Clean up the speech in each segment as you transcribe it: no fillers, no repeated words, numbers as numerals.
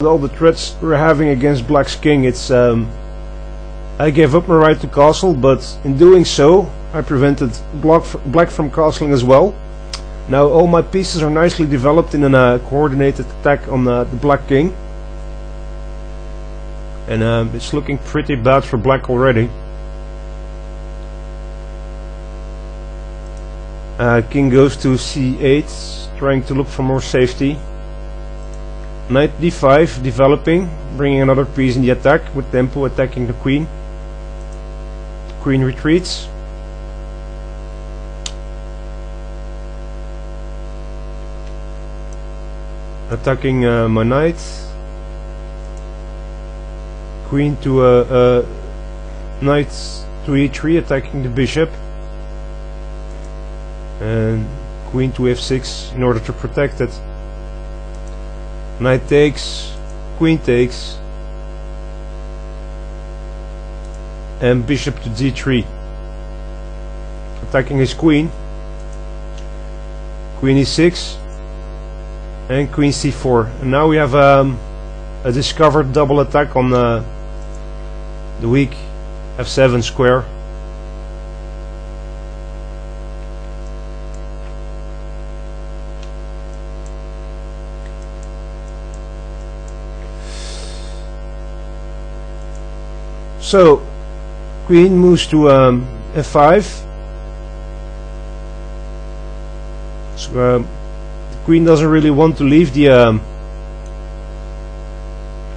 With all the threats we're having against Black's king, it's I gave up my right to castle, but in doing so I prevented Black from castling as well. Now all my pieces are nicely developed in a coordinated attack on the Black king, and it's looking pretty bad for Black already. King goes to c8, trying to look for more safety. Knight d5 developing, bringing another piece in the attack, with tempo attacking the queen. Queen retreats. Attacking my knight. Queen to knight to e3, attacking the bishop. And queen to f6 in order to protect it. Knight takes, queen takes, and bishop to d3, attacking his queen. Queen e6 and queen c4, and now we have a discovered double attack on the weak f7 square. So queen moves to f5. So the queen doesn't really want to leave the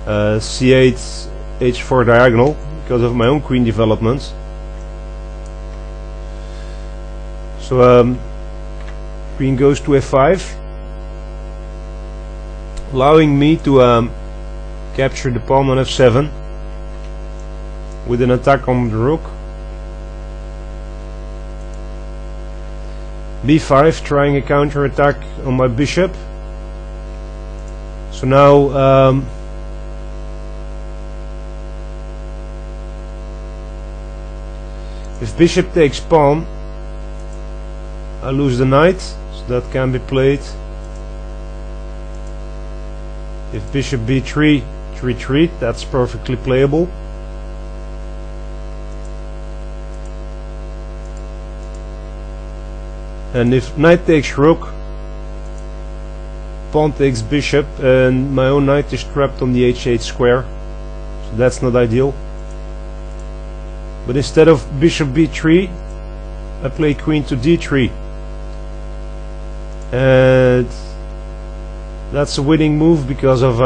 c8 h4 diagonal because of my own queen developments. So queen goes to f5, allowing me to capture the pawn on f7 with an attack on the rook. b5, trying a counter attack on my bishop. So now if bishop takes pawn, I lose the knight, so that can be played. If bishop b3 to retreat, that's perfectly playable. And if knight takes rook, pawn takes bishop, and my own knight is trapped on the h8 square, so that's not ideal. But instead of bishop b3, I play queen to d3, and that's a winning move because of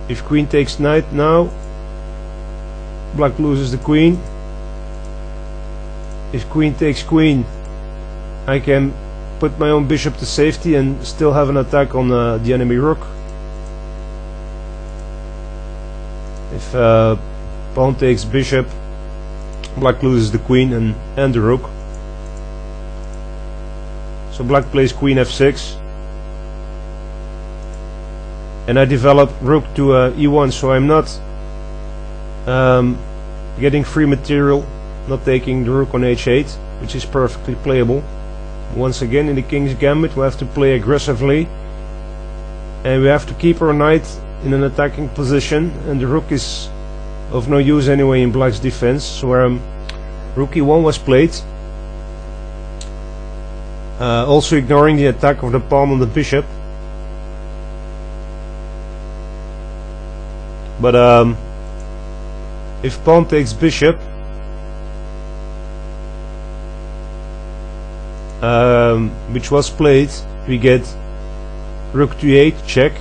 if queen takes knight now, Black loses the queen. If queen takes queen, I can put my own bishop to safety and still have an attack on the enemy rook. If pawn takes bishop, Black loses the queen and the rook. So Black plays queen f6, and I develop rook to e1, so I'm not getting free material, not taking the rook on h8, which is perfectly playable. Once again, in the king's gambit, we have to play aggressively, and we have to keep our knight in an attacking position, and the rook is of no use anyway in Black's defense. So rook e1 was played, also ignoring the attack of the pawn on the bishop. But if pawn takes bishop, which was played, we get rook to e8 check,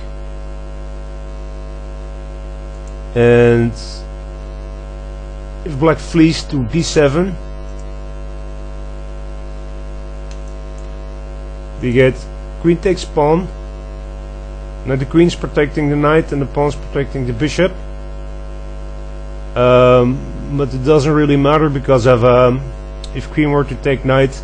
and if Black flees to b7, we get queen takes pawn. Now the queen's protecting the knight and the pawn's protecting the bishop, but it doesn't really matter because of if queen were to take knight,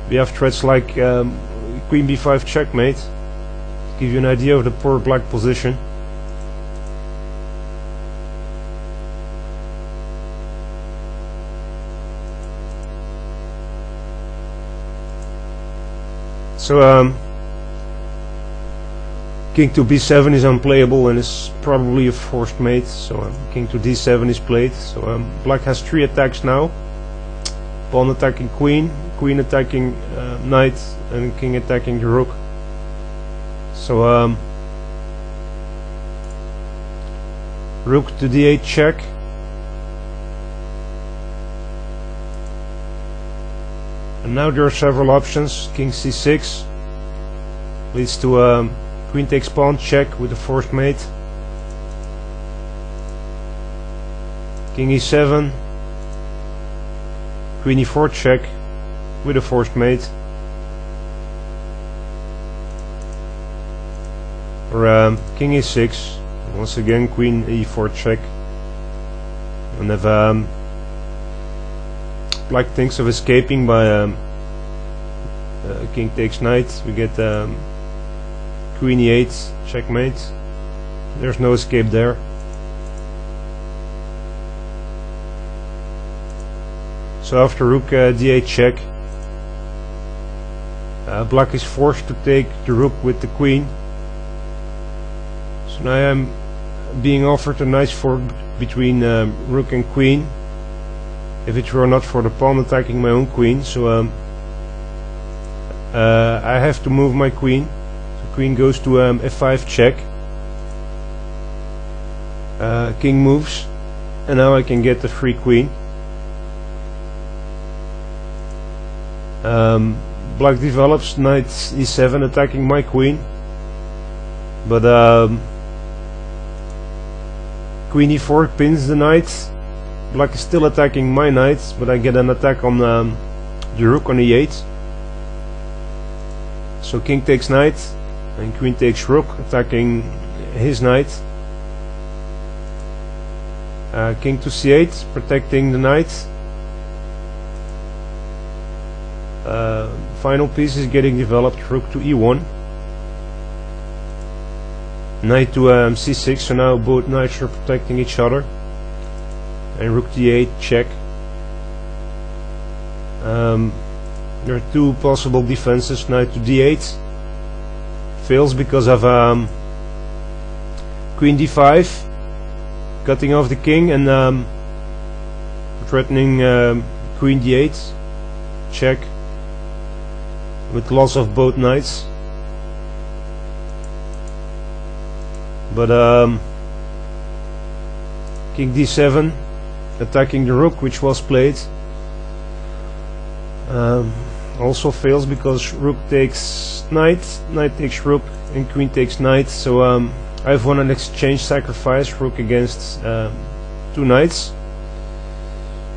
we have threats like queen b5 checkmate, to give you an idea of the poor Black position. So king to b7 is unplayable and is probably a forced mate, so king to d7 is played. So black has 3 attacks now: pawn attacking queen, queen attacking knight, and king attacking the rook. So rook to d8 check. And now there are several options. King c6 leads to queen takes pawn check with a forced mate. King e7, queen e4 check with a forced mate. Or king e6, once again queen e4 check. And if black thinks of escaping by king takes knight, we get queen e8 checkmate. There's no escape there. So after rook d8 check, black is forced to take the rook with the queen. So now I'm being offered a nice fork between rook and queen, if it were not for the pawn attacking my own queen. So I have to move my queen. So queen goes to f5 check. King moves, and now I can get the free queen. Black develops knight e7 attacking my queen, but queen e4 pins the knight. Black is still attacking my knight, but I get an attack on the rook on e8. So king takes knight and queen takes rook, attacking his knight. King to c8, protecting the knight. Final piece is getting developed, rook to e1. Knight to c6, so now both knights are protecting each other. And rook d8 check. There are 2 possible defenses. Knight to d8 fails because of queen d5, cutting off the king, and threatening queen d8 check with loss of both knights. But king d7 attacking the rook, which was played, also fails because rook takes knight, knight takes rook, and queen takes knight. So I've won an exchange sacrifice, rook against 2 knights.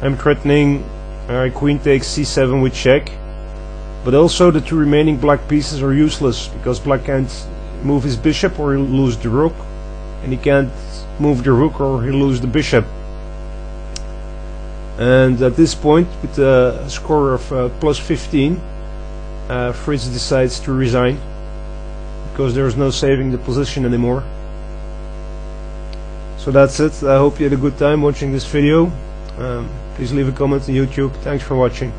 I'm threatening queen takes c7 with check, but also the 2 remaining black pieces are useless because black can't move his bishop or he'll lose the rook, and he can't move the rook or he'll lose the bishop. And at this point, with a score of plus 15, Fritz decides to resign because there's no saving the position anymore. So that's it. I hope you had a good time watching this video. Please leave a comment on YouTube. Thanks for watching.